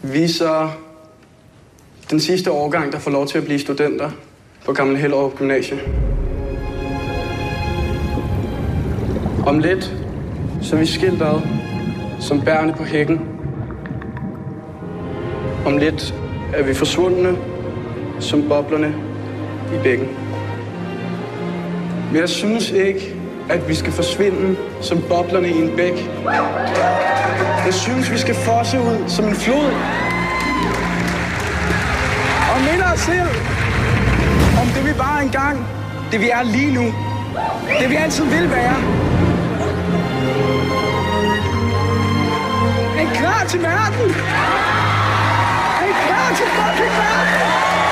Vi er så den sidste årgang, der får lov til at blive studenter på Gammel Hellerup Gymnasie. Om lidt, så er vi skilt ad som bærene på hækken. Om lidt er vi forsvundne som boblerne i bækken. Men jeg synes ikke, at vi skal forsvinde som boblerne i en bæk. Jeg synes, vi skal fosse ud som en flod. Og minde os selv om det, vi var engang. Det, vi er lige nu. Det, vi altid vil være. Er I klar til verden? Er I klar til fucking verden?